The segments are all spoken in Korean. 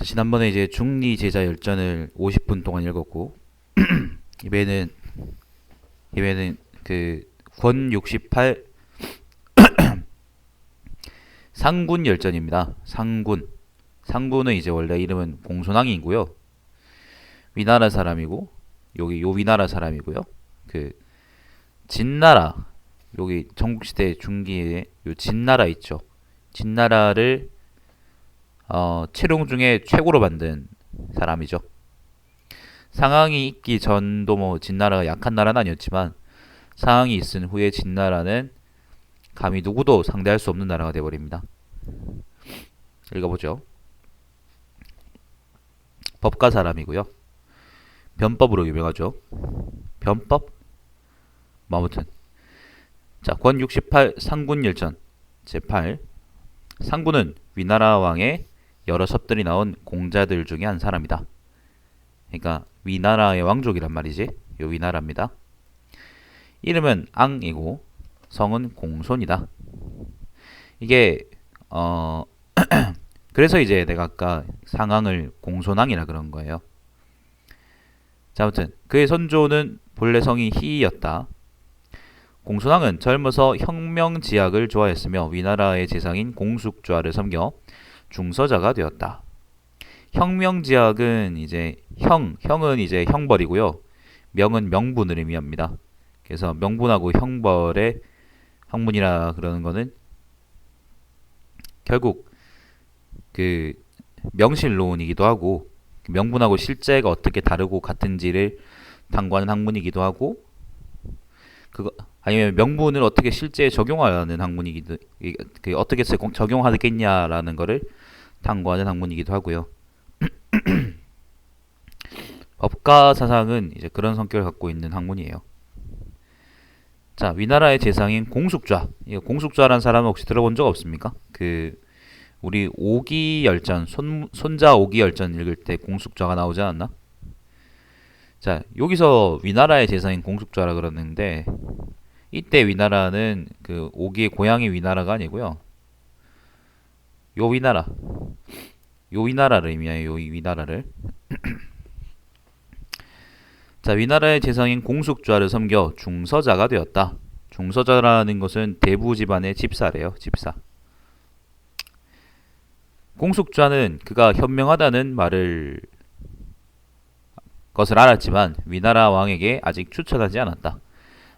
지난번에 이제 중리 제자 열전을 50분 동안 읽었고 이번에는 그 권 68 상군 열전입니다. 상군은 이제 원래 이름은 공손왕이고요. 위나라 사람이고 여기 요 위나라 사람이고요. 그 진나라 여기 전국시대 중기에 요 진나라 있죠. 진나라를 채룡 중에 최고로 만든 사람이죠. 상황이 있기 전도 뭐 진나라가 약한 나라는 아니었지만 상황이 있은 후에 진나라는 감히 누구도 상대할 수 없는 나라가 되어버립니다. 읽어보죠. 법가 사람이고요. 변법으로 유명하죠. 변법? 뭐 아무튼 자, 권 68 상군열전 제8 상군은 위나라 왕의 여러 섭들이 나온 공자들 중에 한 사람이다. 그러니까 위나라의 왕족이란 말이지. 요 위나라입니다. 이름은 앙이고 성은 공손이다. 이게 그래서 이제 내가 아까 상황을 공손왕이라 그런 거예요. 자, 아무튼 그의 선조는 본래 성이 희이였다. 공손왕은 젊어서 혁명지학을 좋아했으며 위나라의 재상인 공숙좌를 섬겨 중서자가 되었다. 혁명지학은 이제 형은 이제 형벌이고요. 명은 명분을 의미합니다. 그래서 명분하고 형벌의 학문이라 그러는 거는 결국 그 명실론이기도 하고 명분하고 실제가 어떻게 다르고 같은지를 탐구하는 학문이기도 하고 그거 아니면 명분을 어떻게 실제에 적용하는 학문이기도 어떻게 적용하겠냐라는 거를 탐구하는 학문이기도 하고요. 법가 사상은 이제 그런 성격을 갖고 있는 학문이에요. 자, 위나라의 재상인 공숙좌. 공숙좌라는 사람은 혹시 들어본 적 없습니까? 우리 오기열전 손자 오기열전 읽을 때 공숙좌가 나오지 않았나? 자, 여기서 위나라의 재상인 공숙좌라 그러는데 이때 위나라는 그 오기의 고향이 위나라가 아니고요. 요 위나라를 의미해요. 요 위나라를. 자, 위나라의 재상인 공숙좌를 섬겨 중서자가 되었다. 중서자라는 것은 대부 집안의 집사래요. 집사. 공숙좌는 그가 현명하다는 것을 알았지만 위나라 왕에게 아직 추천하지 않았다.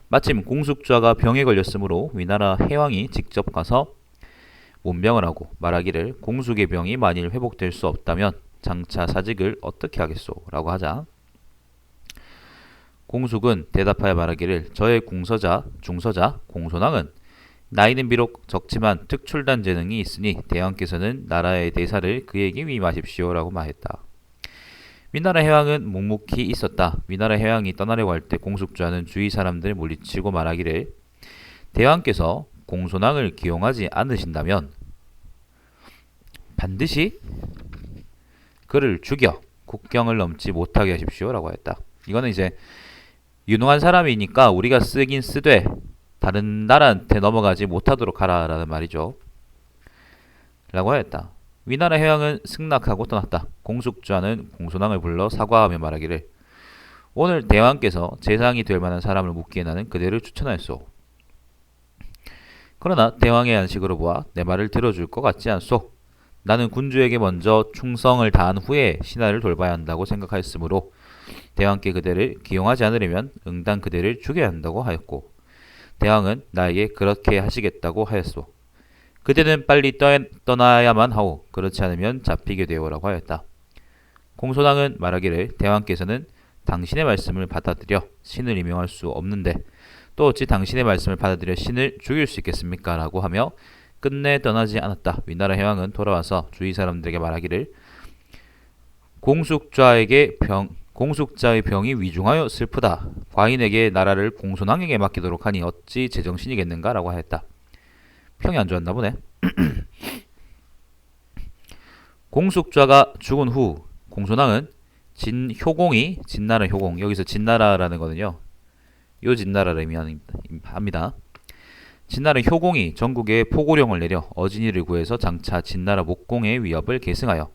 마침 공숙좌가 병에 걸렸으므로 위나라 해왕이 직접 가서 문병을 하고 말하기를 공숙의 병이 만일 회복될 수 없다면 장차 사직을 어떻게 하겠소? 라고 하자 공숙은 대답하여 말하기를 저의 중서자 공손왕은 나이는 비록 적지만 특출난 재능이 있으니 대왕께서는 나라의 대사를 그에게 위임하십시오 라고 말했다. 위나라 해왕은 묵묵히 있었다. 위나라 해왕이 떠나려고 할 때 공숙좌는 주위 사람들을 물리치고 말하기를 대왕께서 공손왕을 기용하지 않으신다면 반드시 그를 죽여 국경을 넘지 못하게 하십시오 라고 했다. 이거는 이제 유능한 사람이니까 우리가 쓰긴 쓰되 다른 나라한테 넘어가지 못하도록 하라 라는 말이죠. 라고 하였다. 위나라 해왕은 승낙하고 떠났다. 공숙좌는 공손왕을 불러 사과하며 말하기를 오늘 대왕께서 재상이 될 만한 사람을 묻기에 나는 그대를 추천하였소. 그러나 대왕의 안식으로 보아 내 말을 들어줄 것 같지 않소. 나는 군주에게 먼저 충성을 다한 후에 신하를 돌봐야 한다고 생각하였으므로 대왕께 그대를 기용하지 않으려면 응당 그대를 죽여야 한다고 하였고 대왕은 나에게 그렇게 하시겠다고 하였소. 그대는 빨리 떠나야만 하오. 그렇지 않으면 잡히게 되오라고 하였다. 공손왕은 말하기를 대왕께서는 당신의 말씀을 받아들여 신을 임용할 수 없는데 또 어찌 당신의 말씀을 받아들여 신을 죽일 수 있겠습니까? 라고 하며 끝내 떠나지 않았다. 위나라 해왕은 돌아와서 주위 사람들에게 말하기를 공숙자의 병이 위중하여 슬프다. 과인에게 나라를 공손왕에게 맡기도록 하니 어찌 제정신이겠는가? 라고 하였다. 평이 안 좋았나 보네. 공숙좌가 죽은 후 공손왕은 진나라 효공 여기서 진나라라는 거는요. 요 진나라를 의미합니다. 진나라 효공이 전국에 포고령을 내려 어진이를 구해서 장차 진나라 목공의 위협을 계승하여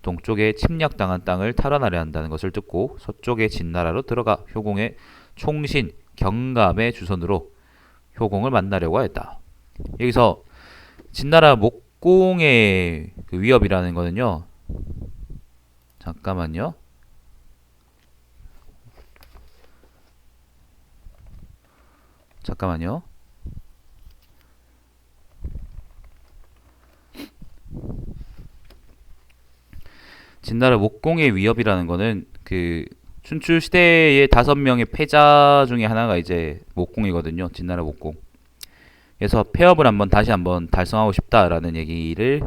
동쪽에 침략당한 땅을 탈환하려 한다는 것을 듣고 서쪽의 진나라로 들어가 효공의 총신 경감의 주선으로 효공을 만나려고 했다. 여기서 진나라 목공의 그 위협이라는 거는요. 잠깐만요. 진나라 목공의 위협이라는 거는 그 춘추 시대의 5명의 패자 중에 하나가 이제 목공이거든요. 진나라 목공. 그래서 폐업을 다시 한번 달성하고 싶다라는 얘기를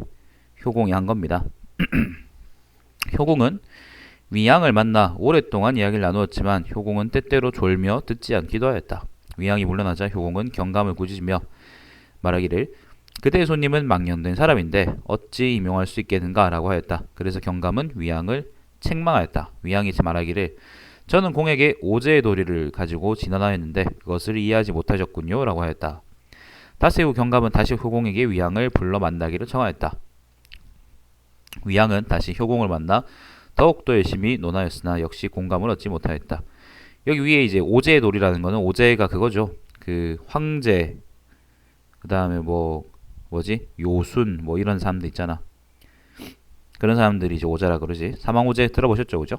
효공이 한 겁니다. 효공은 위양을 만나 오랫동안 이야기를 나누었지만 효공은 때때로 졸며 듣지 않기도 하였다. 위양이 물러나자 효공은 경감을 꾸짖으며 말하기를 그대의 손님은 망령된 사람인데 어찌 임용할 수 있겠는가 라고 하였다. 그래서 경감은 위양을 책망하였다. 위양이 말하기를 저는 공에게 오제의 도리를 가지고 진언하였는데 그것을 이해하지 못하셨군요 라고 하였다. 닷새 후 경감은 다시 효공에게 위양을 불러 만나기를 청하였다. 위양은 다시 효공을 만나 더욱더 열심히 논하였으나 역시 공감을 얻지 못하였다. 여기 위에 이제 오제의 도리라는 거는 오제가 그거죠. 그 황제, 그 다음에 요순 이런 사람들 있잖아. 그런 사람들이 이제 오제라 그러지. 사망오제 들어보셨죠, 그죠?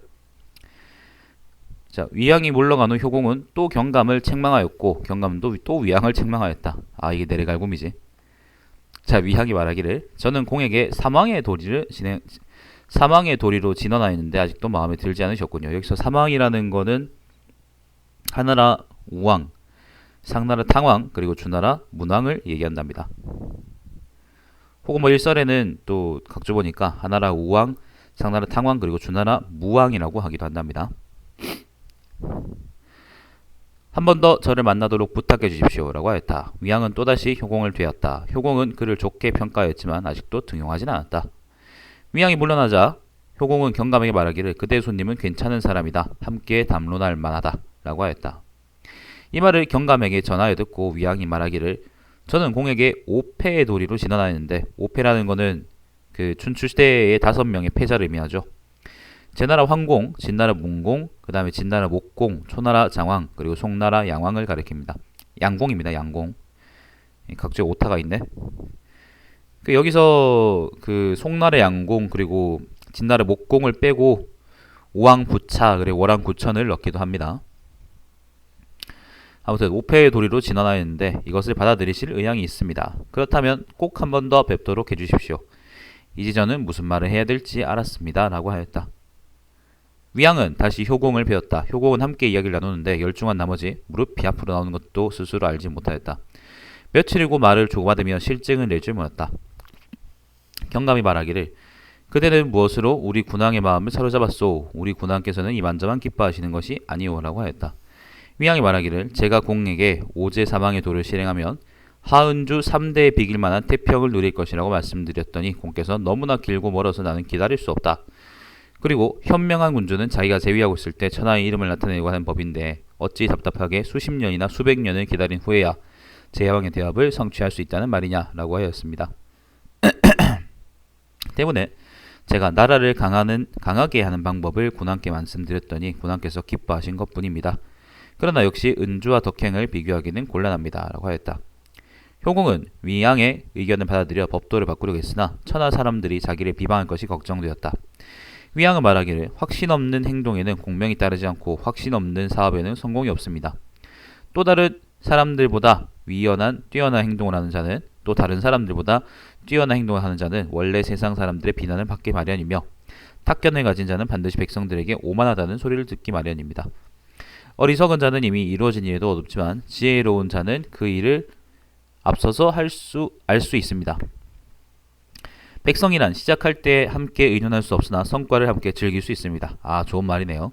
자, 위양이 물러간 후 효공은 또 경감을 책망하였고 경감도 또 위양을 책망하였다. 아, 이게 내리갈굼이지. 자, 위양이 말하기를 저는 공에게 사망의 도리로 진언하였는데 아직도 마음에 들지 않으셨군요. 여기서 사망이라는 거는 하나라 우왕, 상나라 탕왕, 그리고 주나라 문왕을 얘기한답니다. 혹은 일설에는 또 각주 보니까 하나라 우왕, 상나라 탕왕, 그리고 주나라 무왕이라고 하기도 한답니다. 한 번 더 저를 만나도록 부탁해 주십시오 라고 하였다. 위양은 또다시 효공을 되었다. 효공은 그를 좋게 평가하였지만 아직도 등용하진 않았다. 위양이 물러나자 효공은 경감에게 말하기를 그대의 손님은 괜찮은 사람이다. 함께 담론할 만하다 라고 하였다. 이 말을 경감에게 전하여 듣고 위양이 말하기를 저는 공에게 오패의 도리로 진언하였는데 오패라는 거는 그 춘추시대의 5명의 패자를 의미하죠. 제나라 황공, 진나라 문공, 그 다음에 진나라 목공, 초나라 장왕, 그리고 송나라 양왕을 가리킵니다. 양공입니다. 양공. 각주에 오타가 있네. 여기서 그 송나라 양공 그리고 진나라 목공을 빼고 오왕부차 그리고 월왕구천을 넣기도 합니다. 아무튼 오패의 도리로 진언하였는데 이것을 받아들이실 의향이 있습니다. 그렇다면 꼭 한 번 더 뵙도록 해주십시오. 이제 저는 무슨 말을 해야 될지 알았습니다. 라고 하였다. 위양은 다시 효공을 배웠다. 효공은 함께 이야기를 나누는데 열중한 나머지 무릎이 앞으로 나오는 것도 스스로 알지 못하였다. 며칠이고 말을 주고받으며 실증을 낼 줄 몰랐다. 경감이 말하기를 그대는 무엇으로 우리 군왕의 마음을 사로잡았소? 우리 군왕께서는 이만저만 기뻐하시는 것이 아니오 라고 하였다. 위양이 말하기를 제가 공에게 오제 사망의 도를 실행하면 하은주 3대에 비길 만한 태평을 누릴 것이라고 말씀드렸더니 공께서 너무나 길고 멀어서 나는 기다릴 수 없다. 그리고 현명한 군주는 자기가 제위하고 있을 때 천하의 이름을 나타내고 하는 법인데 어찌 답답하게 수십 년이나 수백 년을 기다린 후에야 제왕의 대합을 성취할 수 있다는 말이냐 라고 하였습니다. 때문에 제가 나라를 강하게 하는 방법을 군왕께 말씀드렸더니 군왕께서 기뻐하신 것뿐입니다. 그러나 역시 은주와 덕행을 비교하기는 곤란합니다 라고 하였다. 효공은 위양의 의견을 받아들여 법도를 바꾸려고 했으나 천하 사람들이 자기를 비방할 것이 걱정되었다. 위양은 말하기를 확신 없는 행동에는 공명이 따르지 않고 확신 없는 사업에는 성공이 없습니다. 또 다른 사람들보다 뛰어난 행동을 하는 자는 또 다른 사람들보다 뛰어난 행동을 하는 자는 원래 세상 사람들의 비난을 받기 마련이며 탁견을 가진 자는 반드시 백성들에게 오만하다는 소리를 듣기 마련입니다. 어리석은 자는 이미 이루어진 일에도 어둡지만 지혜로운 자는 그 일을 앞서서 알 수 있습니다. 백성이란 시작할 때 함께 의논할 수 없으나 성과를 함께 즐길 수 있습니다. 아, 좋은 말이네요.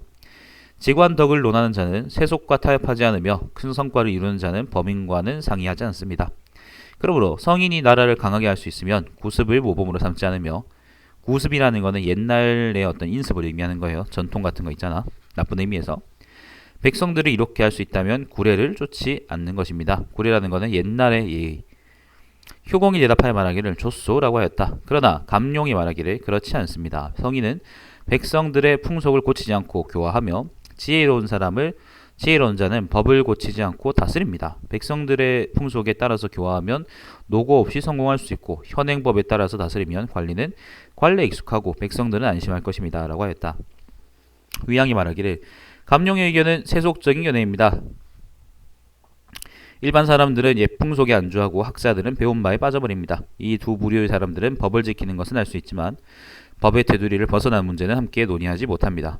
지관덕을 논하는 자는 세속과 타협하지 않으며 큰 성과를 이루는 자는 범인과는 상의하지 않습니다. 그러므로 성인이 나라를 강하게 할 수 있으면 구습을 모범으로 삼지 않으며 구습이라는 거는 옛날의 어떤 인습을 의미하는 거예요. 전통 같은 거 있잖아. 나쁜 의미에서. 백성들을 이렇게 할 수 있다면 구례를 쫓지 않는 것입니다. 구례라는 거는 옛날의 예의. 효공이 대답하여 말하기를 좋소라고 하였다. 그러나 감룡이 말하기를 그렇지 않습니다. 성인은 백성들의 풍속을 고치지 않고 교화하며 지혜로운 자는 법을 고치지 않고 다스립니다. 백성들의 풍속에 따라서 교화하면 노고 없이 성공할 수 있고 현행법에 따라서 다스리면 관리는 관례에 익숙하고 백성들은 안심할 것입니다. 라고 하였다. 위양이 말하기를 감룡의 의견은 세속적인 견해입니다. 일반 사람들은 옛 풍속에 안주하고 학자들은 배운 바에 빠져버립니다. 이 두 부류의 사람들은 법을 지키는 것은 알 수 있지만 법의 테두리를 벗어난 문제는 함께 논의하지 못합니다.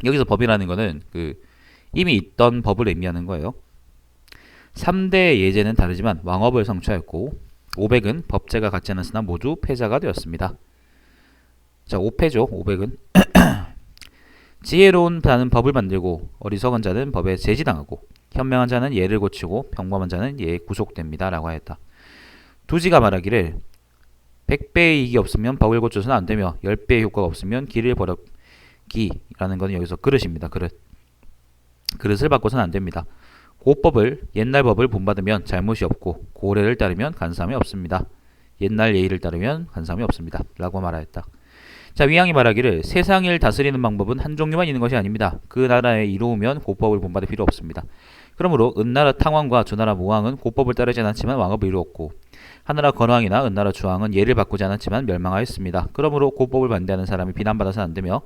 여기서 법이라는 것은 이미 있던 법을 의미하는 거예요. 3대 예제는 다르지만 왕업을 성취하였고 500은 법제가 같지 않았으나 모두 패자가 되었습니다. 자, 5패죠. 500은 지혜로운 자는 법을 만들고 어리석은 자는 법에 제지당하고 현명한 자는 예를 고치고 평범한 자는 예에 구속됩니다. 라고 하였다. 두지가 말하기를 100배의 이익이 없으면 법을 고쳐서는 안되며 10배의 효과가 없으면 길을 버렸기라는 것은 여기서 그릇입니다. 그릇을 바꿔서는 안됩니다. 고법을 옛날 법을 본받으면 잘못이 없고 고래를 따르면 간사함이 없습니다. 옛날 예의를 따르면 간사함이 없습니다. 라고 말하였다. 자, 위양이 말하기를 세상을 다스리는 방법은 한 종류만 있는 것이 아닙니다. 그 나라에 이로우면 고법을 본받을 필요 없습니다. 그러므로 은나라 탕왕과 주나라 무왕은 고법을 따르지 않았지만 왕업을 이루었고 하나라 건왕이나 은나라 주왕은 예를 바꾸지 않았지만 멸망하였습니다. 그러므로 고법을 반대하는 사람이 비난받아서는 안되며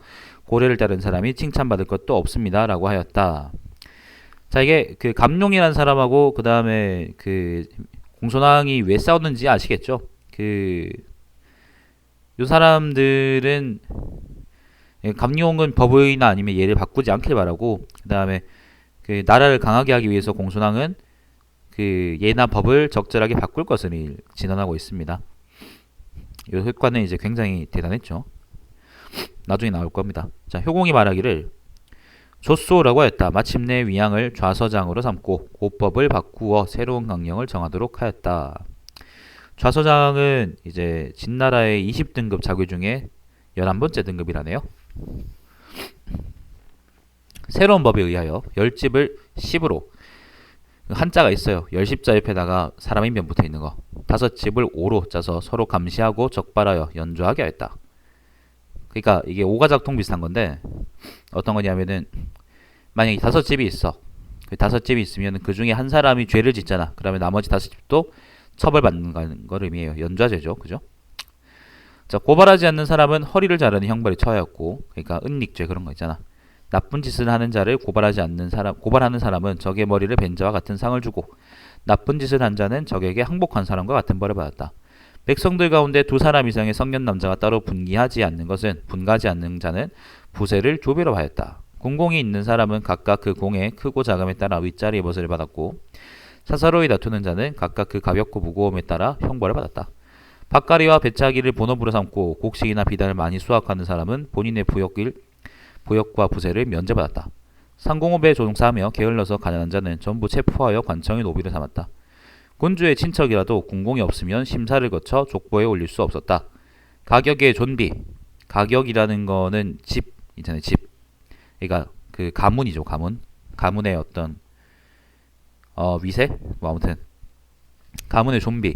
고래를 따르는 사람이 칭찬받을 것도 없습니다. 라고 하였다. 자, 이게 감룡이라는 사람하고 그 다음에 공손왕이 왜 싸웠는지 아시겠죠? 요 사람들은 감룡은 법의나 아니면 예를 바꾸지 않길 바라고 그 다음에 나라를 강하게 하기 위해서 공손왕은 예나 법을 적절하게 바꿀 것을 진언하고 있습니다. 이 효과는 이제 굉장히 대단했죠. 나중에 나올 겁니다. 자, 효공이 말하기를 좋소라고 하였다. 마침내 위양을 좌서장으로 삼고 고법을 바꾸어 새로운 강령을 정하도록 하였다. 좌서장은 이제 진나라의 20등급 자귀 중에 11번째 등급이라네요. 새로운 법에 의하여 10집을 10으로 한자가 있어요. 10십자 옆에다가 사람 인변 붙어 있는 거. 5집을 5로 짜서 서로 감시하고 적발하여 연주하게 하였다. 그러니까 이게 오가작통 비슷한 건데 어떤 거냐면은 만약에 5집이 있어. 5집이 있으면 그 중에 한 사람이 죄를 짓잖아. 그러면 나머지 5집도 처벌받는 걸 의미해요. 연좌죄죠. 그죠? 자, 고발하지 않는 사람은 허리를 자르는 형벌이 처하였고, 그러니까 은닉죄 그런 거 있잖아. 나쁜 짓을 하는 자를 고발하는 사람은 적의 머리를 벤 자와 같은 상을 주고, 나쁜 짓을 한 자는 적에게 항복한 사람과 같은 벌을 받았다. 백성들 가운데 2사람 이상의 성년 남자가 따로 분가하지 않는 자는 부세를 조배로 하였다. 공공이 있는 사람은 각각 그 공의 크고 작음에 따라 윗자리의 벗을 받았고, 사사로이 다투는 자는 각각 그 가볍고 무거움에 따라 형벌을 받았다. 밭가리와 배차기를 본업으로 삼고 곡식이나 비단을 많이 수확하는 사람은 본인의 부역과 부세를 면제받았다. 상공업에 종사하며 게을러서 가난한 자는 전부 체포하여 관청의 노비를 삼았다. 군주의 친척이라도 군공이 없으면 심사를 거쳐 족보에 올릴 수 없었다. 가격의 존비, 가격이라는 거는 집 있잖아요. 집. 그러니까 가문이죠. 가문의 어떤 위세? 아무튼 가문의 존비,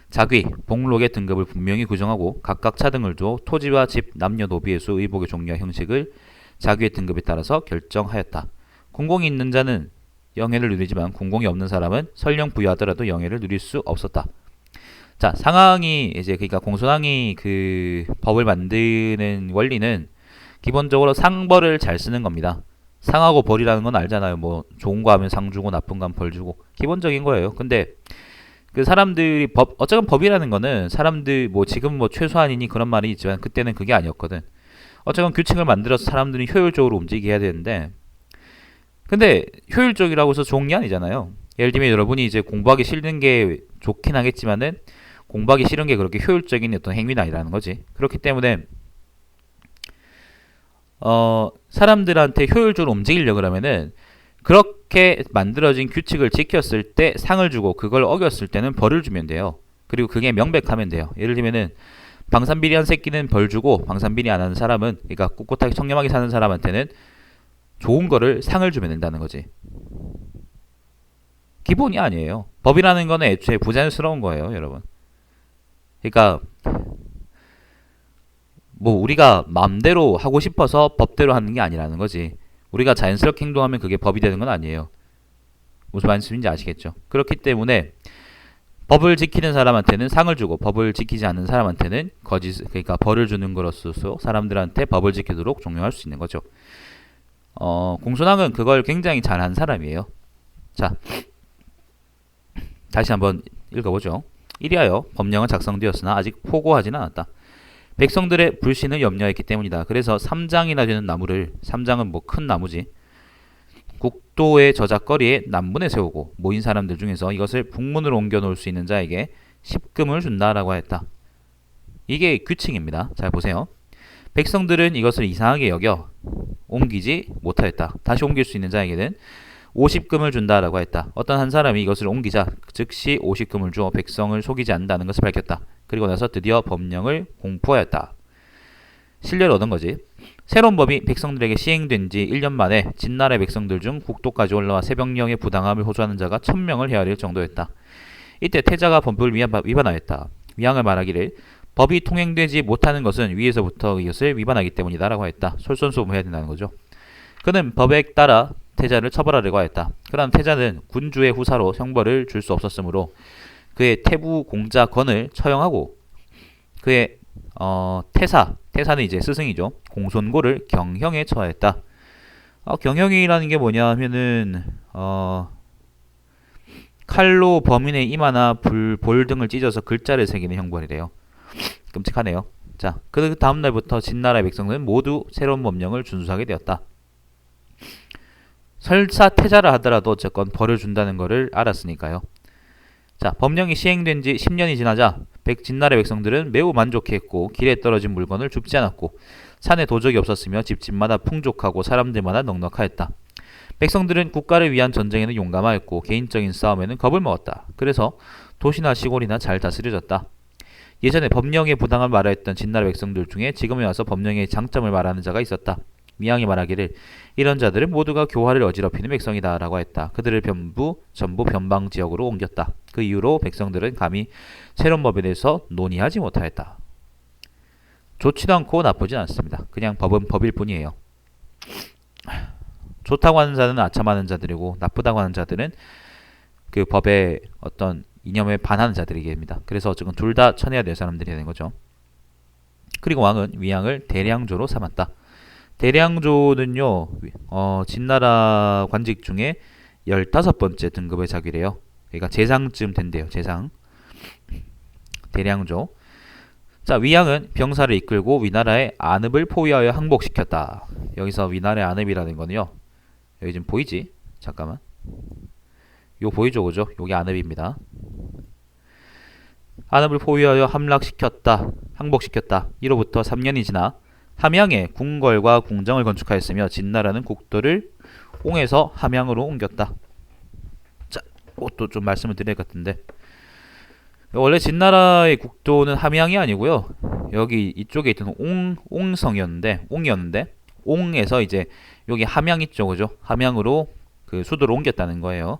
자귀, 복록의 등급을 분명히 규정하고 각각 차등을 두어 토지와 집, 남녀, 노비의 수, 의복의 종류와 형식을 자귀의 등급에 따라서 결정하였다. 군공이 있는 자는 영예를 누리지만 군공이 없는 사람은 설령 부유하더라도 영예를 누릴 수 없었다. 자, 상황이 이제 그러니까 공손왕이 법을 만드는 원리는 기본적으로 상벌을 잘 쓰는 겁니다. 상하고 벌이라는 건 알잖아요. 뭐 좋은 거 하면 상 주고 나쁜 거 하면 벌 주고 기본적인 거예요. 근데 사람들이 어쨌든 법이라는 거는 사람들 지금 최소한이니 그런 말이 있지만 그때는 그게 아니었거든. 어쨌든 규칙을 만들어서 사람들이 효율적으로 움직이게 해야 되는데 근데 효율적이라고 해서 좋은 게 아니잖아요. 예를 들면 여러분이 이제 공부하기 싫은 게 좋긴 하겠지만은 공부하기 싫은 게 그렇게 효율적인 어떤 행위는 아니라는 거지. 그렇기 때문에 사람들한테 효율적으로 움직이려고 그러면은 그렇게 만들어진 규칙을 지켰을 때 상을 주고 그걸 어겼을 때는 벌을 주면 돼요. 그리고 그게 명백하면 돼요. 예를 들면은 방산비리한 새끼는 벌 주고 방산비리 안 하는 사람은 그러니까 꿋꿋하게 청렴하게 사는 사람한테는 좋은 거를 상을 주면 된다는 거지. 기본이 아니에요. 법이라는 거는 애초에 부자연스러운 거예요, 여러분. 그러니까 뭐 우리가 마음대로 하고 싶어서 법대로 하는 게 아니라는 거지. 우리가 자연스럽게 행동하면 그게 법이 되는 건 아니에요. 무슨 말씀인지 아시겠죠? 그렇기 때문에 법을 지키는 사람한테는 상을 주고 법을 지키지 않는 사람한테는 거짓, 그러니까 벌을 주는 것으로서 사람들한테 법을 지키도록 종용할 수 있는 거죠. 공손왕은 그걸 굉장히 잘한 사람이에요. 자, 다시 한번 읽어보죠. 이리하여 법령은 작성되었으나 아직 포고하지는 않았다. 백성들의 불신을 염려했기 때문이다. 그래서 3장이나 되는 나무를, 3장은 뭐 큰 나무지, 국도의 저작거리에 남문에 세우고 모인 사람들 중에서 이것을 북문으로 옮겨 놓을 수 있는 자에게 10금을 준다라고 했다. 이게 규칙입니다. 잘 보세요. 백성들은 이것을 이상하게 여겨 옮기지 못하였다. 다시 옮길 수 있는 자에게는 50금을 준다라고 했다. 어떤 한 사람이 이것을 옮기자 즉시 50금을 주어 백성을 속이지 않는다는 것을 밝혔다. 그리고 나서 드디어 법령을 공포하였다. 신뢰를 얻은 거지. 새로운 법이 백성들에게 시행된 지 1년 만에 진나라의 백성들 중 국도까지 올라와 새벽령의 부당함을 호소하는 자가 1000명을 헤아릴 정도였다. 이때 태자가 법을 위반하였다. 위왕을 말하기를 법이 통행되지 못하는 것은 위에서부터 이것을 위반하기 때문이다 라고 했다. 솔선수범해야 된다는 거죠. 그는 법에 따라 태자를 처벌하려고 하였다. 그러나 태자는 군주의 후사로 형벌을 줄 수 없었으므로 그의 태부 공자 건을 처형하고 그의 태사는 이제 스승이죠. 공손고를 경형에 처하였다. 경형이라는 게 뭐냐 하면은 칼로 범인의 이마나 볼 등을 찢어서 글자를 새기는 형벌이래요. 끔찍하네요. 자, 그 다음 날부터 진나라의 백성들은 모두 새로운 법령을 준수하게 되었다. 설사 태자를 하더라도 어쨌건 벌을 준다는 것을 알았으니까요. 자, 법령이 시행된 지 10년이 지나자 진나라의 백성들은 매우 만족했고 길에 떨어진 물건을 줍지 않았고 산에 도적이 없었으며 집집마다 풍족하고 사람들마다 넉넉하였다. 백성들은 국가를 위한 전쟁에는 용감하였고 개인적인 싸움에는 겁을 먹었다. 그래서 도시나 시골이나 잘 다스려졌다. 예전에 법령의 부당함을 말하였던 진나라 백성들 중에 지금에 와서 법령의 장점을 말하는 자가 있었다. 미왕이 말하기를 이런 자들은 모두가 교화를 어지럽히는 백성이다 라고 했다. 그들을 전부 변방 지역으로 옮겼다. 그 이후로 백성들은 감히 새로운 법에 대해서 논의하지 못하였다. 좋지도 않고 나쁘진 않습니다. 그냥 법은 법일 뿐이에요. 좋다고 하는 자는 아첨하는 자들이고 나쁘다고 하는 자들은 그 법의 어떤 이념에 반하는 자들이겠습니다. 그래서 어쨌든 둘 다 쳐내야 될 사람들이 되는 거죠. 그리고 왕은 위왕을 대량조로 삼았다. 대량조는요, 진나라 관직 중에 15번째 등급의 자기래요. 그러니까 재상쯤 된대요. 재상. 대량조. 자, 위왕은 병사를 이끌고 위나라의 안읍을 포위하여 항복시켰다. 여기서 위나라의 안읍이라는 거는요, 여기 지금 보이지? 잠깐만. 요 보이죠, 그죠? 요게 안읍입니다. 안읍을 포위하여 함락시켰다. 항복시켰다. 이로부터 3년이 지나 함양에 궁궐과 궁정을 건축하였으며 진나라는 국도를 옹에서 함양으로 옮겼다. 자, 또 좀 말씀을 드릴 것 같은데 원래 진나라의 국도는 함양이 아니고요. 여기 이쪽에 있던 옹이었는데 옹에서 이제 여기 함양 있죠, 그죠? 함양으로 그 수도를 옮겼다는 거예요.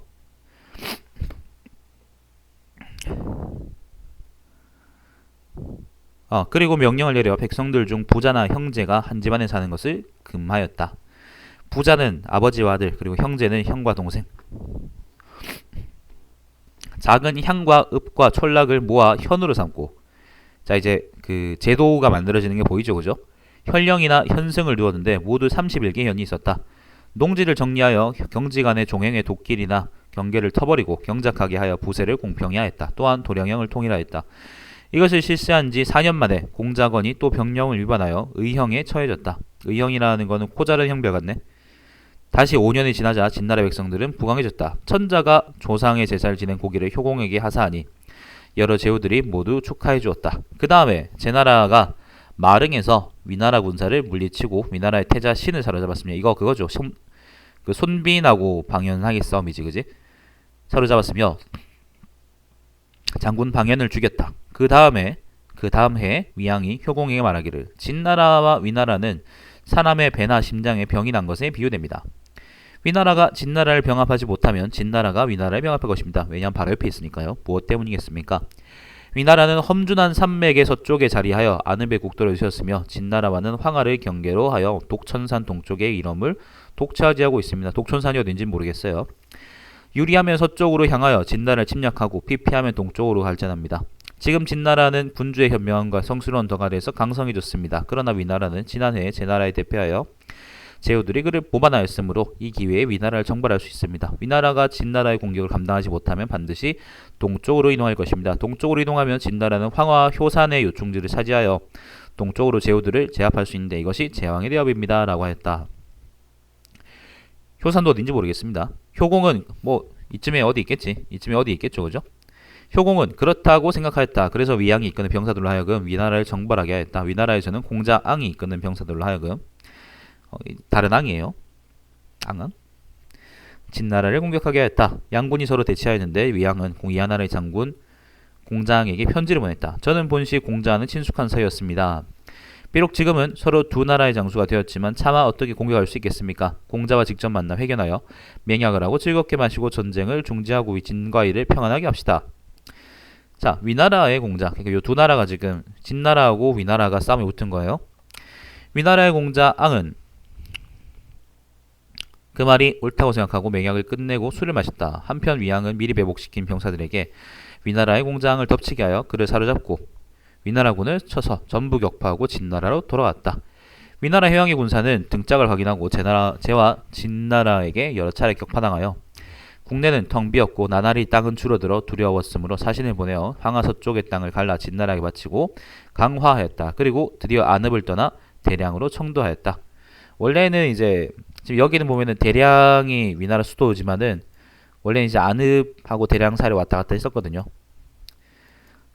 그리고 명령을 내려 백성들 중 부자나 형제가 한 집안에 사는 것을 금하였다. 부자는 아버지와 아들, 그리고 형제는 형과 동생. 작은 향과 읍과 촌락을 모아 현으로 삼고, 자, 이제 그 제도가 만들어지는 게 보이죠, 그죠? 현령이나 현승을 두었는데 모두 31개 현이 있었다. 농지를 정리하여 경지간의 종행의 돛길이나 경계를 터버리고 경작하게 하여 부세를 공평히 하였다. 또한 도량형을 통일하였다. 이것을 실시한 지 4년 만에 공자건이 또 병령을 위반하여 의형에 처해졌다. 의형이라는 거는 코 자른 형별 같네. 다시 5년이 지나자 진나라 백성들은 부강해졌다. 천자가 조상의 제사를 지낸 고기를 효공에게 하사하니 여러 제후들이 모두 축하해 주었다. 그 다음에 제나라가 마릉에서 위나라 군사를 물리치고 위나라의 태자 신을 사로잡았습니다. 이거 그거죠. 그 손빈하고 방연하기 싸움이지, 그지? 사로잡았으며 장군 방연을 죽였다. 그 다음 해 위왕이 효공에게 말하기를 진나라와 위나라는 사람의 배나 심장에 병이 난 것에 비유됩니다. 위나라가 진나라를 병합하지 못하면 진나라가 위나라를 병합할 것입니다. 왜냐하면 바로 옆에 있으니까요. 무엇 때문이겠습니까? 위나라는 험준한 산맥의 서쪽에 자리하여 아느베 국도를 세웠으며 진나라와는 황하를 경계로 하여 독천산 동쪽의 이름을 독차지하고 있습니다. 독천산이 어딘지 모르겠어요. 유리하면 서쪽으로 향하여 진나라를 침략하고 피폐하면 동쪽으로 발전합니다. 지금 진나라는 군주의 현명함과 성스러운 덕아래에서 강성해졌습니다. 그러나 위나라는 지난해에 제나라에 대표하여 제후들이 그를 모반하였으므로 이 기회에 위나라를 정벌할 수 있습니다. 위나라가 진나라의 공격을 감당하지 못하면 반드시 동쪽으로 이동할 것입니다. 동쪽으로 이동하면 진나라는 황화 효산의 요충지를 차지하여 동쪽으로 제후들을 제압할 수 있는데 이것이 제왕의 대업입니다. 라고 했다. 효산도 어딘지 모르겠습니다. 효공은 뭐 이쯤에 어디 있겠지. 이쯤에 어디 있겠죠. 그죠? 효공은 그렇다고 생각하였다. 그래서 위양이 이끄는 병사들로 하여금 위나라를 정벌하게 하였다. 위나라에서는 공자앙이 이끄는 병사들로 하여금 다른 앙이에요. 앙은 진나라를 공격하게 하였다. 양군이 서로 대치하였는데 위양은 이하나라의 장군 공자앙에게 편지를 보냈다. 저는 본시 공자와는 친숙한 사이였습니다. 비록 지금은 서로 두 나라의 장수가 되었지만 차마 어떻게 공격할 수 있겠습니까? 공자와 직접 만나 회견하여 맹약을 하고 즐겁게 마시고 전쟁을 중지하고 진과일을 평안하게 합시다. 자, 위나라의 공자, 그러니까 이 두 나라가 지금 진나라하고 위나라가 싸움에 붙은 거예요. 위나라의 공자 앙은 그 말이 옳다고 생각하고 맹약을 끝내고 술을 마셨다. 한편 위양은 미리 배복시킨 병사들에게 위나라의 공자앙을 덮치게 하여 그를 사로잡고 위나라군을 쳐서 전부 격파하고 진나라로 돌아왔다. 위나라 해왕의 군사는 등짝을 확인하고 제와 진나라에게 여러 차례 격파당하여 국내는 텅 비었고 나날이 땅은 줄어들어 두려웠으므로 사신을 보내어 황하 서쪽의 땅을 갈라 진나라에게 바치고 강화하였다. 그리고 드디어 안읍을 떠나 대량으로 청도하였다. 원래는 이제 지금 여기는 보면은 대량이 위나라 수도지만은 원래 이제 안읍하고 대량 사이를 왔다 갔다 했었거든요.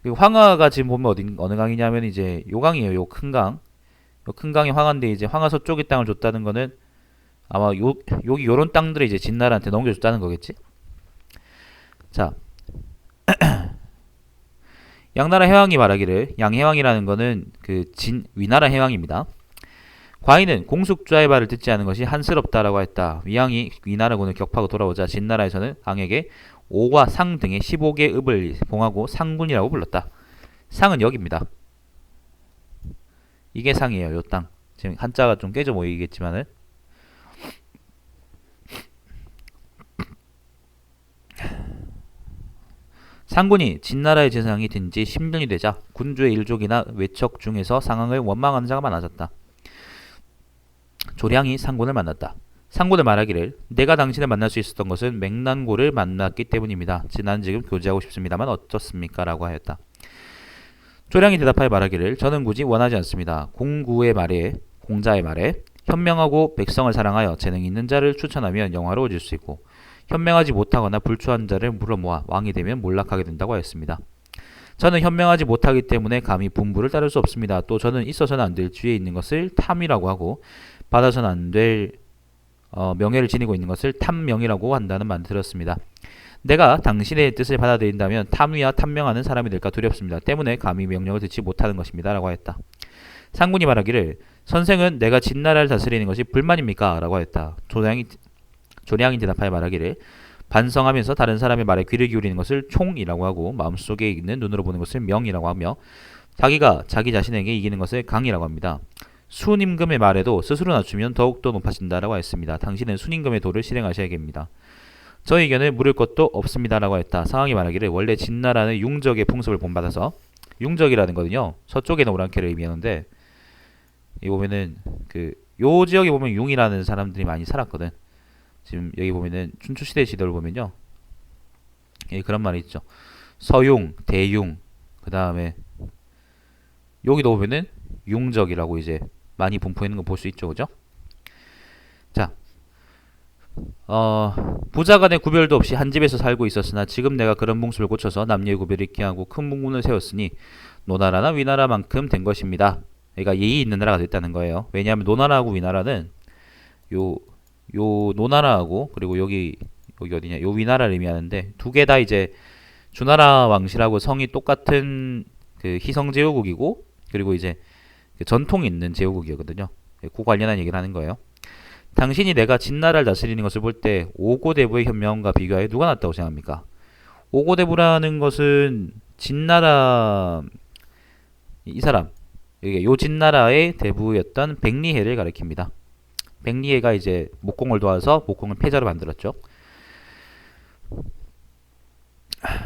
그리고 황하가 지금 보면 어느 강이냐면 이제 요 강이에요. 요 큰 강. 요 큰 강이 황하인데 이제 황하 서쪽의 땅을 줬다는 거는 아마 여기 요런 땅들을 이제 진나라한테 넘겨줬다는 거겠지? 자. 양나라 해왕이 말하기를 양해왕이라는 거는 그 위나라 해왕입니다. 과인은 공숙주의 말을 듣지 않은 것이 한스럽다라고 했다. 위양이 위나라군을 격파하고 돌아오자 진나라에서는 앙에게 오와 상 등의 15개 읍을 봉하고 상군이라고 불렀다. 상은 여기입니다. 이게 상이에요. 요 땅. 지금 한자가 좀 깨져 보이겠지만은 상군이 진나라의 재상이 된 지 10년이 되자 군주의 일족이나 외척 중에서 상황을 원망하는 자가 많아졌다. 조량이 상군을 만났다. 상군을 말하기를 내가 당신을 만날 수 있었던 것은 맹난고를 만났기 때문입니다. 난 지금 교제하고 싶습니다만 어떻습니까? 라고 하였다. 조량이 대답하여 말하기를 저는 굳이 원하지 않습니다. 공자의 말에 현명하고 백성을 사랑하여 재능이 있는 자를 추천하면 영화로워질 수 있고 현명하지 못하거나 불추한 자를 물어모아 왕이 되면 몰락하게 된다고 하였습니다. 저는 현명하지 못하기 때문에 감히 분부를 따를 수 없습니다. 또 저는 있어서는 안 될 주위에 있는 것을 탐이라고 하고 받아서는 안 될 명예를 지니고 있는 것을 탐명이라고 한다는 말을 들었습니다. 내가 당신의 뜻을 받아들인다면 탐위와 탐명하는 사람이 될까 두렵습니다. 때문에 감히 명령을 듣지 못하는 것입니다. 라고 하였다. 상군이 말하기를 선생은 내가 진나라를 다스리는 것이 불만입니까? 라고 하였다. 조량이 대답하여 말하기를 반성하면서 다른 사람의 말에 귀를 기울이는 것을 총이라고 하고 마음속에 있는 눈으로 보는 것을 명이라고 하며 자기가 자기 자신에게 이기는 것을 강이라고 합니다. 순임금의 말에도 스스로 낮추면 더욱더 높아진다라고 했습니다. 당신은 순임금의 도를 실행하셔야 합니다. 저 의견을 물을 것도 없습니다라고 했다. 상황이 말하기를 원래 진나라는 융적의 풍습을 본받아서 융적이라는 거는요 서쪽에는 오랑캐를 의미하는데 이 보면은 요 지역에 보면 융이라는 사람들이 많이 살았거든. 지금 여기 보면은 춘추시대 시대를 보면요 그런 말이 있죠. 서융, 대융, 그 다음에 여기도 보면은 융적이라고 이제 많이 분포있는 거 볼 수 있죠. 그죠? 자, 부자 간의 구별도 없이 한 집에서 살고 있었으나 지금 내가 그런 풍습을 고쳐서 남녀의 구별을 있게 하고 큰 문군을 세웠으니 노나라나 위나라만큼 된 것입니다. 그러니까 예의 있는 나라가 됐다는 거예요. 왜냐하면 노나라하고 위나라는 요 노나라하고 그리고 여기 어디냐 요 위나라를 의미하는데 두 개 다 이제 주나라 왕실하고 성이 똑같은 그 희성 제후국이고 그리고 이제 전통이 있는 제후국이거든요. 그 관련한 얘기를 하는 거예요. 당신이 내가 진나라를 다스리는 것을 볼 때 오고대부의 현명함과 비교하여 누가 낫다고 생각합니까? 오고대부라는 것은 진나라 이 사람 이게 요 진나라의 대부였던 백리해를 가리킵니다. 백리해가 이제 목공을 도와서 목공을 패자로 만들었죠.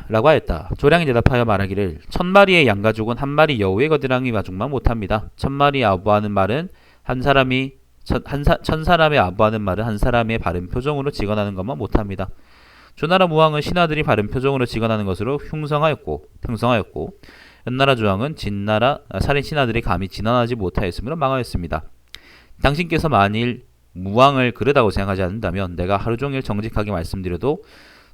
라고 하였다. 조량이 대답하여 말하기를 천마리의 양가죽은 한 마리 여우의 거드랑이 마중만 못합니다. 천마리 아부하는 말은 한 사람이 천사람의 아부하는 말은 한 사람의 바른 표정으로 직언하는 것만 못합니다. 조나라 무왕은 신하들이 바른 표정으로 직언하는 것으로 흥성하였고 연나라 주왕은 진나라 살인 신하들이 감히 진언하지 못하였으므로 망하였습니다. 당신께서 만일 무왕을 그르다고 생각하지 않는다면 내가 하루 종일 정직하게 말씀드려도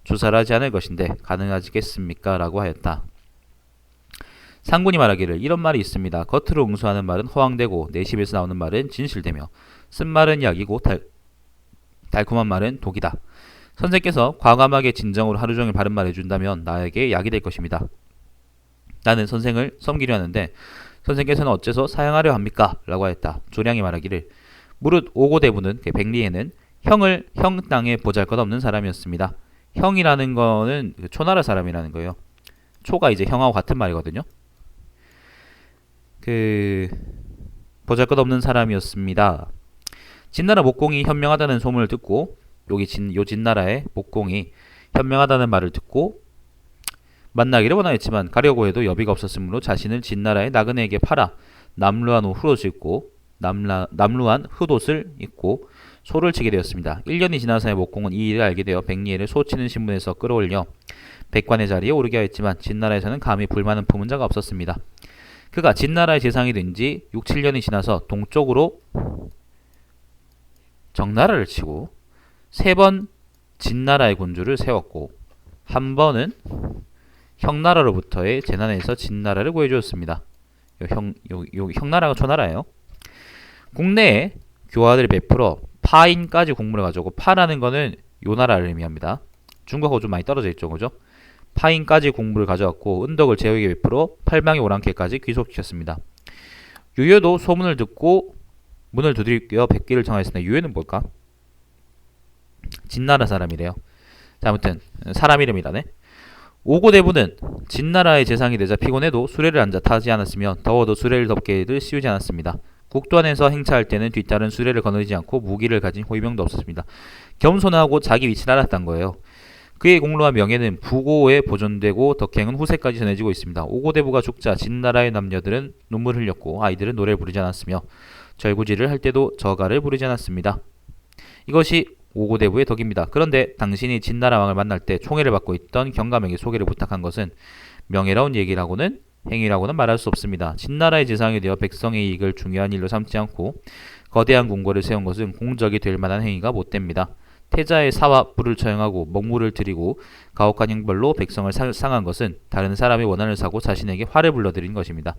조사를 하지 않을 것인데 가능하겠습니까? 라고 하였다. 상군이 말하기를 이런 말이 있습니다. 겉으로 응수하는 말은 허황되고 내 입에서 나오는 말은 진실되며 쓴 말은 약이고 달콤한 말은 독이다. 선생께서 과감하게 진정으로 하루 종일 바른 말 해준다면 나에게 약이 될 것입니다. 나는 선생을 섬기려 하는데 선생께서는 어째서 사양하려 합니까? 라고 하였다. 조량이 말하기를 무릇 오고대부는 백리에는 형 땅에 보잘것없는 사람이었습니다. 형이라는 거는 초나라 사람이라는 거예요. 초가 이제 형하고 같은 말이거든요. 보잘것없는 사람이었습니다. 진나라 목공이 현명하다는 소문을 듣고 요 진나라의 목공이 현명하다는 말을 듣고 만나기를 원하였지만 가려고 해도 여비가 없었으므로 자신을 진나라의 나그네에게 팔아 남루한 훗옷을 입고 소를 치게 되었습니다. 1년이 지나서야 목공은 이 일을 알게 되어 백리해를 소치는 신분에서 끌어올려 백관의 자리에 오르게 하였지만 진나라에서는 감히 불만은 품은 자가 없었습니다. 그가 진나라의 재상이 된 지 6, 7년이 지나서 동쪽으로 정나라를 치고 3번 진나라의 군주를 세웠고 한 번은 형나라로부터의 재난에서 진나라를 구해주었습니다. 형나라가 초나라예요. 국내에 교화를 베풀어 파인까지 공물을 가져오고 파라는 거는 요 나라를 의미합니다. 중국하고 좀 많이 떨어져 있죠, 그죠? 파인까지 공물을 가져왔고 은덕을 제후에게 베풀어 팔방의 오랑캐까지 귀속시켰습니다. 유효도 소문을 듣고 문을 두드리며 백기를 청하였으나 유효는 뭘까? 진나라 사람이래요. 자, 아무튼 사람 이름이라네. 오고대부는 진나라의 재상이 되자 피곤해도 수레를 앉아 타지 않았으며 더워도 수레를 덮개를 씌우지 않았습니다. 국도 안에서 행차할 때는 뒤따른 수레를 거느리지 않고 무기를 가진 호위병도 없었습니다. 겸손하고 자기 위치를 알았던 거예요. 그의 공로와 명예는 부고에 보존되고 덕행은 후세까지 전해지고 있습니다. 오고대부가 죽자 진나라의 남녀들은 눈물을 흘렸고 아이들은 노래를 부르지 않았으며 절구지를 할 때도 저가를 부르지 않았습니다. 이것이 오고대부의 덕입니다. 그런데 당신이 진나라 왕을 만날 때 총애를 받고 있던 경감에게 소개를 부탁한 것은 명예로운 얘기라고는 행위라고는 말할 수 없습니다. 진나라의 재상이 되어 백성의 이익을 중요한 일로 삼지 않고 거대한 궁궐을 세운 것은 공적이 될 만한 행위가 못됩니다. 태자의 사와 불을 처형하고 먹물을 들이고 가혹한 형벌로 백성을 상한 것은 다른 사람의 원한을 사고 자신에게 화를 불러들인 것입니다.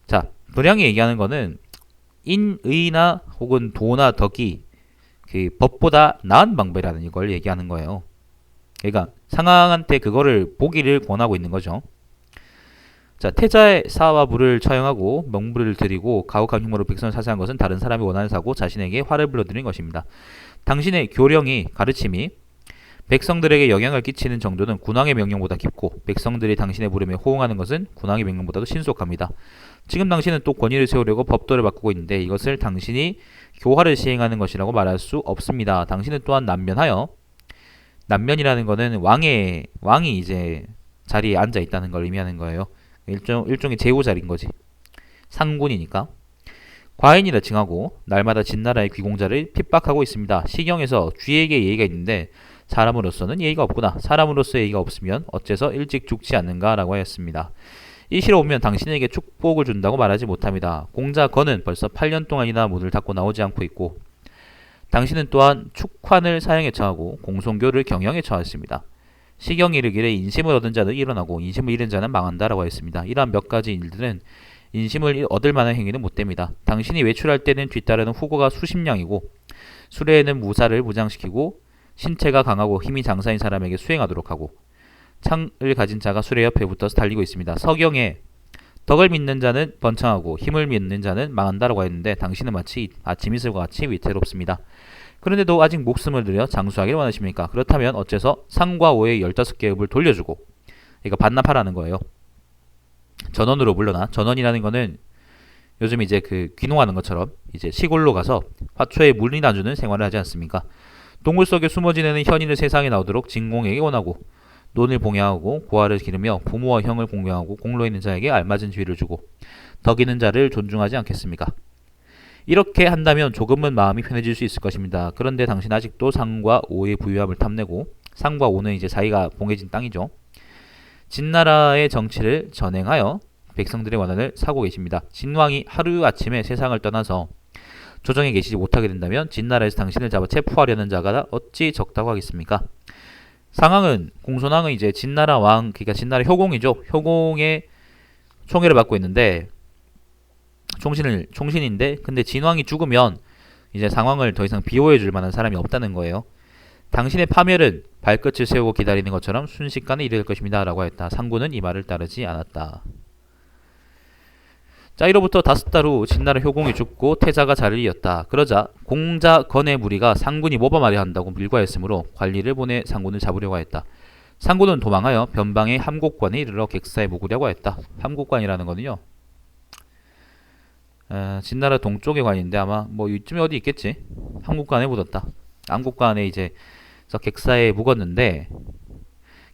자, 도량이 얘기하는 거는 인의나 혹은 도나 덕이 법보다 나은 방법이라는 이걸 얘기하는 거예요. 그러니까 상황한테 그거를 보기를 권하고 있는 거죠. 자, 태자의 사와 불을 처형하고 명불을 들이고 가혹한 흉모로 백성을 사살한 것은 다른 사람의 원한을 사고 자신에게 화를 불러들인 것입니다. 당신의 교령이 가르침이 백성들에게 영향을 끼치는 정도는 군왕의 명령보다 깊고 백성들이 당신의 부름에 호응하는 것은 군왕의 명령보다도 신속합니다. 지금 당신은 또 권위를 세우려고 법도를 바꾸고 있는데 이것을 당신이 교화를 시행하는 것이라고 말할 수 없습니다. 당신은 또한 난면하여 난면이라는 것은 왕이 이제 자리에 앉아 있다는 걸 의미하는 거예요. 일종의 제후자리인 거지. 상군이니까. 과인이라 칭하고 날마다 진나라의 귀공자를 핍박하고 있습니다. 시경에서 쥐에게 예의가 있는데 사람으로서는 예의가 없구나. 사람으로서 예의가 없으면 어째서 일찍 죽지 않는가 라고 하였습니다. 이 시로 오면 당신에게 축복을 준다고 말하지 못합니다. 공자 건은 벌써 8년 동안이나 문을 닫고 나오지 않고 있고 당신은 또한 축환을 사형에 처하고 공송교를 경영에 처했습니다. 시경이 이르기를 인심을 얻은 자는 일어나고 인심을 잃은 자는 망한다라고 했습니다. 이러한 몇 가지 일들은 인심을 얻을 만한 행위는 못됩니다. 당신이 외출할 때는 뒤따르는 후고가 수십량이고 수레에는 무사를 무장시키고 신체가 강하고 힘이 장사인 사람에게 수행하도록 하고 창을 가진 자가 수레 옆에 붙어서 달리고 있습니다. 서경에 덕을 믿는 자는 번창하고 힘을 믿는 자는 망한다라고 했는데 당신은 마치 아침 이슬과 같이 위태롭습니다. 그런데도 아직 목숨을 들여 장수하기를 원하십니까? 그렇다면 어째서 상과 오의 15개의 읍을 돌려주고 이거 반납하라는 거예요. 전원으로 물러나. 전원이라는 거는 요즘 이제 그 귀농하는 것처럼 이제 시골로 가서 화초에 물이나 주는 생활을 하지 않습니까? 동굴 속에 숨어 지내는 현인을 세상에 나오도록 진공에게 원하고 논을 봉양하고 고아를 기르며 부모와 형을 공경하고 공로 있는 자에게 알맞은 지위를 주고 덕 있는 자를 존중하지 않겠습니까? 이렇게 한다면 조금은 마음이 편해질 수 있을 것입니다. 그런데 당신 아직도 상과 오의 부유함을 탐내고 상과 오는 이제 자기가 봉해진 땅이죠. 진나라의 정치를 전행하여 백성들의 원한을 사고 계십니다. 진왕이 하루아침에 세상을 떠나서 조정에 계시지 못하게 된다면 진나라에서 당신을 잡아 체포하려는 자가 어찌 적다고 하겠습니까? 상황은 공손왕은 이제 진나라 왕 그러니까 진나라 효공이죠. 효공의 총애를 받고 있는데 총신인데 근데 진왕이 죽으면 이제 상황을 더 이상 비호해 줄 만한 사람이 없다는 거예요. 당신의 파멸은 발끝을 세우고 기다리는 것처럼 순식간에 이르될 것입니다. 라고 했다. 상군은 이 말을 따르지 않았다. 자, 이로부터 5달 후 진나라 효공이 죽고 태자가 자리를 이었다. 그러자 공자 건의 무리가 상군이 모범하려 한다고 밀과했으므로 관리를 보내 상군을 잡으려고 했다. 상군은 도망하여 변방의 함곡관에 이르러 객사에 묵으려고 했다. 함곡관이라는 거는요. 진나라 동쪽의 관인데 아마 뭐 이쯤에 어디 있겠지. 함곡관에 묻었다. 함곡관에 이제 객사에 묵었는데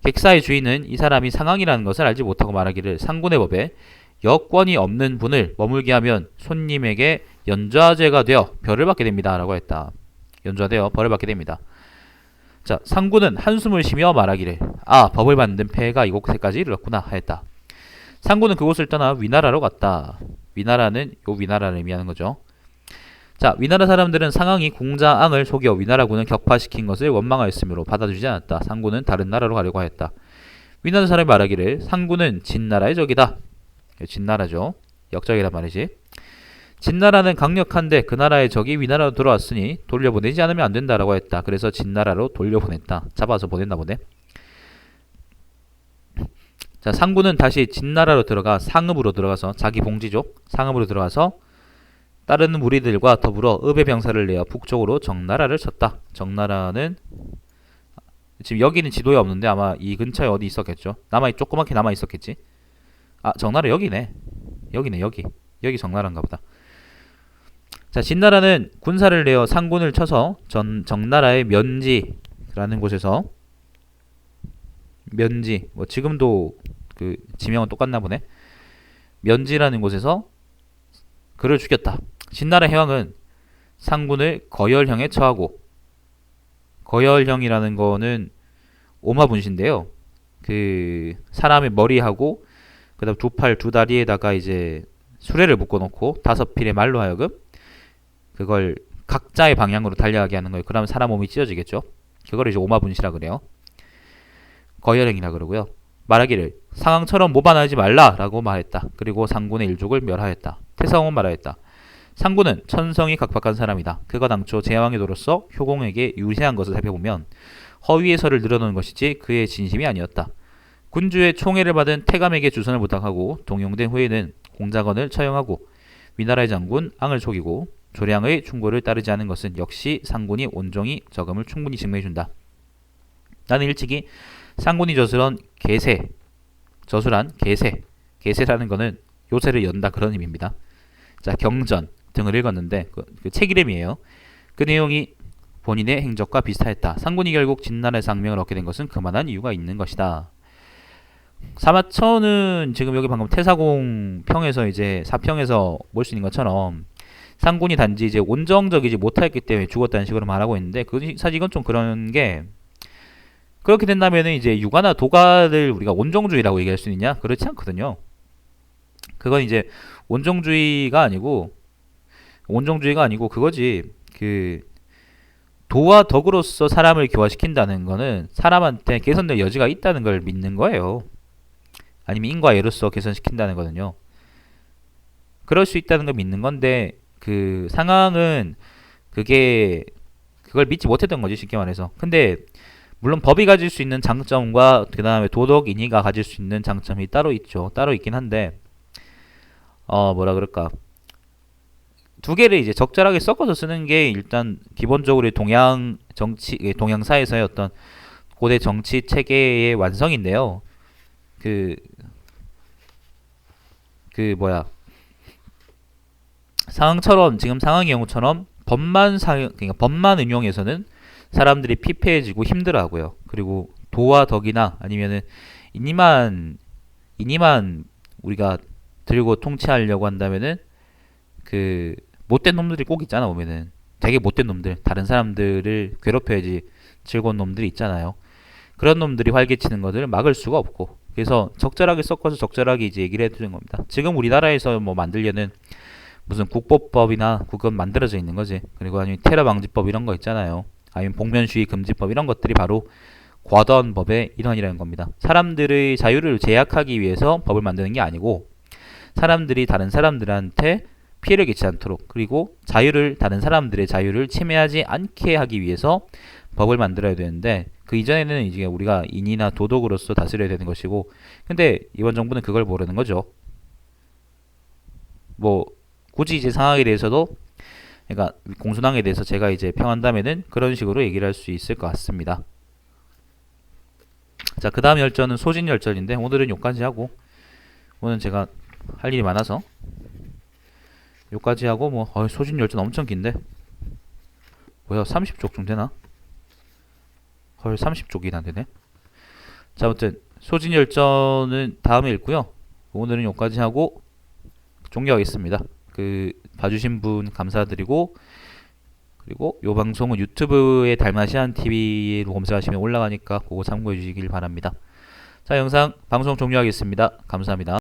객사의 주인은 이 사람이 상황이라는 것을 알지 못하고 말하기를 상군의 법에 여권이 없는 분을 머물게 하면 손님에게 연좌제가 되어 벌을 받게 됩니다. 라고 했다. 연좌되어 벌을 받게 됩니다. 자, 상군은 한숨을 쉬며 말하기를 법을 만든 폐해가 이곳까지 이르렀구나 하였다. 상군은 그곳을 떠나 위나라로 갔다. 위나라는 요 위나라를 의미하는 거죠. 자, 위나라 사람들은 상황이 공자앙을 속여 위나라군을 격파시킨 것을 원망하였으므로 받아주지 않았다. 상군은 다른 나라로 가려고 하였다. 위나라 사람이 말하기를 상군은 진나라의 적이다. 진나라죠. 역적이란 말이지. 진나라는 강력한데 그 나라의 적이 위나라로 들어왔으니 돌려보내지 않으면 안 된다라고 했다. 그래서 진나라로 돌려보냈다. 잡아서 보냈나 보네. 자, 상군은 다시 진나라로 들어가 상읍으로 들어가서 자기 봉지죠. 상읍으로 들어가서 다른 무리들과 더불어 읍의 병사를 내어 북쪽으로 정나라를 쳤다. 정나라는 지금 여기는 지도에 없는데 아마 이 근처에 어디 있었겠죠. 조그맣게 남아 있었겠지. 정나라 여기네. 여기 정나라인가 보다. 자, 진나라는 군사를 내어 상군을 쳐서 정나라의 면지라는 곳에서 면지 뭐 지금도 그 지명은 똑같나 보네. 면지라는 곳에서 그를 죽였다. 진나라 해왕은 상군을 거열형에 처하고 거열형이라는 거는 오마분신데요. 그 사람의 머리하고 그다음 두 팔 두 다리에다가 이제 수레를 묶어놓고 5필의 말로 하여금 그걸 각자의 방향으로 달려가게 하는 거예요. 그러면 사람 몸이 찢어지겠죠. 그걸 이제 오마분시라 그래요. 거열행이라 그러고요. 말하기를 상황처럼 모반하지 말라라고 말했다. 그리고 상군의 일족을 멸하였다. 태사홍은 말하였다. 상군은 천성이 각박한 사람이다. 그가 당초 제왕의 도로서 효공에게 유리한 것을 살펴보면 허위의 설을 늘어놓은 것이지 그의 진심이 아니었다. 군주의 총애를 받은 태감에게 주선을 부탁하고 동용된 후에는 공자건을 처형하고 위나라의 장군 앙을 속이고 조량의 충고를 따르지 않은 것은 역시 상군이 온종이 저금을 충분히 증명해준다. 나는 일찍이 상군이 저술한 개세라는 거는 요새를 연다 그런 의미입니다. 자, 경전 등을 읽었는데 그 책 이름이에요. 그 내용이 본인의 행적과 비슷하였다. 상군이 결국 진나라의 상명을 얻게 된 것은 그만한 이유가 있는 것이다. 사마천은 지금 여기 방금 태사공 평에서 이제 사평에서 볼 수 있는 것처럼 상군이 단지 이제 온정적이지 못하였기 때문에 죽었다는 식으로 말하고 있는데 사실 이건 좀 그런 게 그렇게 된다면은 이제 유가나 도가를 우리가 온정주의라고 얘기할 수 있냐? 그렇지 않거든요. 그건 이제 온정주의가 아니고 그거지. 그 도와 덕으로서 사람을 교화시킨다는 거는 사람한테 개선될 여지가 있다는 걸 믿는 거예요. 아니면 인과 예로서 개선시킨다는 거는요. 그럴 수 있다는 걸 믿는 건데 그 상황은 그걸 믿지 못했던 거지 쉽게 말해서. 근데 물론 법이 가질 수 있는 장점과 그 다음에 도덕인이가 가질 수 있는 장점이 따로 있죠. 따로 있긴 한데 뭐라 그럴까, 두 개를 이제 적절하게 섞어서 쓰는 게 일단 기본적으로 동양사에서의 어떤 고대 정치 체계의 완성인데요. 그, 뭐야, 상황처럼, 지금 상황의 경우처럼 그러니까 법만 응용해서는 사람들이 피폐해지고 힘들어하고요. 그리고 도와 덕이나 아니면은 이니만 우리가 들고 통치하려고 한다면은 그 못된 놈들이 꼭 있잖아. 보면은 되게 못된 놈들, 다른 사람들을 괴롭혀야지 즐거운 놈들이 있잖아요. 그런 놈들이 활개치는 것을 막을 수가 없고, 그래서 적절하게 섞어서 적절하게 이제 얘기를 해주는 겁니다. 지금 우리나라에서 뭐 만들려는 무슨 국보법이나 그건 만들어져 있는 거지. 그리고 아니면 테러 방지법 이런 거 있잖아요. 아니면 복면시위 금지법 이런 것들이 바로 과도한 법의 일환이라는 겁니다. 사람들의 자유를 제약하기 위해서 법을 만드는 게 아니고, 사람들이 다른 사람들한테 피해를 끼치지 않도록, 그리고 다른 사람들의 자유를 침해하지 않게 하기 위해서 법을 만들어야 되는데, 그 이전에는 이제 우리가 인이나 도덕으로서 다스려야 되는 것이고, 근데 이번 정부는 그걸 모르는 거죠. 뭐 굳이 이제 상황에 대해서도, 그러니까 공순항에 대해서 제가 이제 평한다면은 그런 식으로 얘기를 할 수 있을 것 같습니다. 자, 그 다음 열전은 소진열전인데 오늘은 여기까지 하고, 오늘 제가 할 일이 많아서 여기까지 하고, 뭐 소진열전 엄청 긴데 뭐야, 30쪽 좀 되나? 헐, 30쪽이 안 되네. 자, 아무튼 소진열전은 다음에 읽고요. 오늘은 여기까지 하고 종료하겠습니다. 봐주신 분 감사드리고, 그리고 요 방송은 유튜브에 달마시안 TV로 검색하시면 올라가니까 그거 참고해 주시길 바랍니다. 자, 방송 종료하겠습니다. 감사합니다.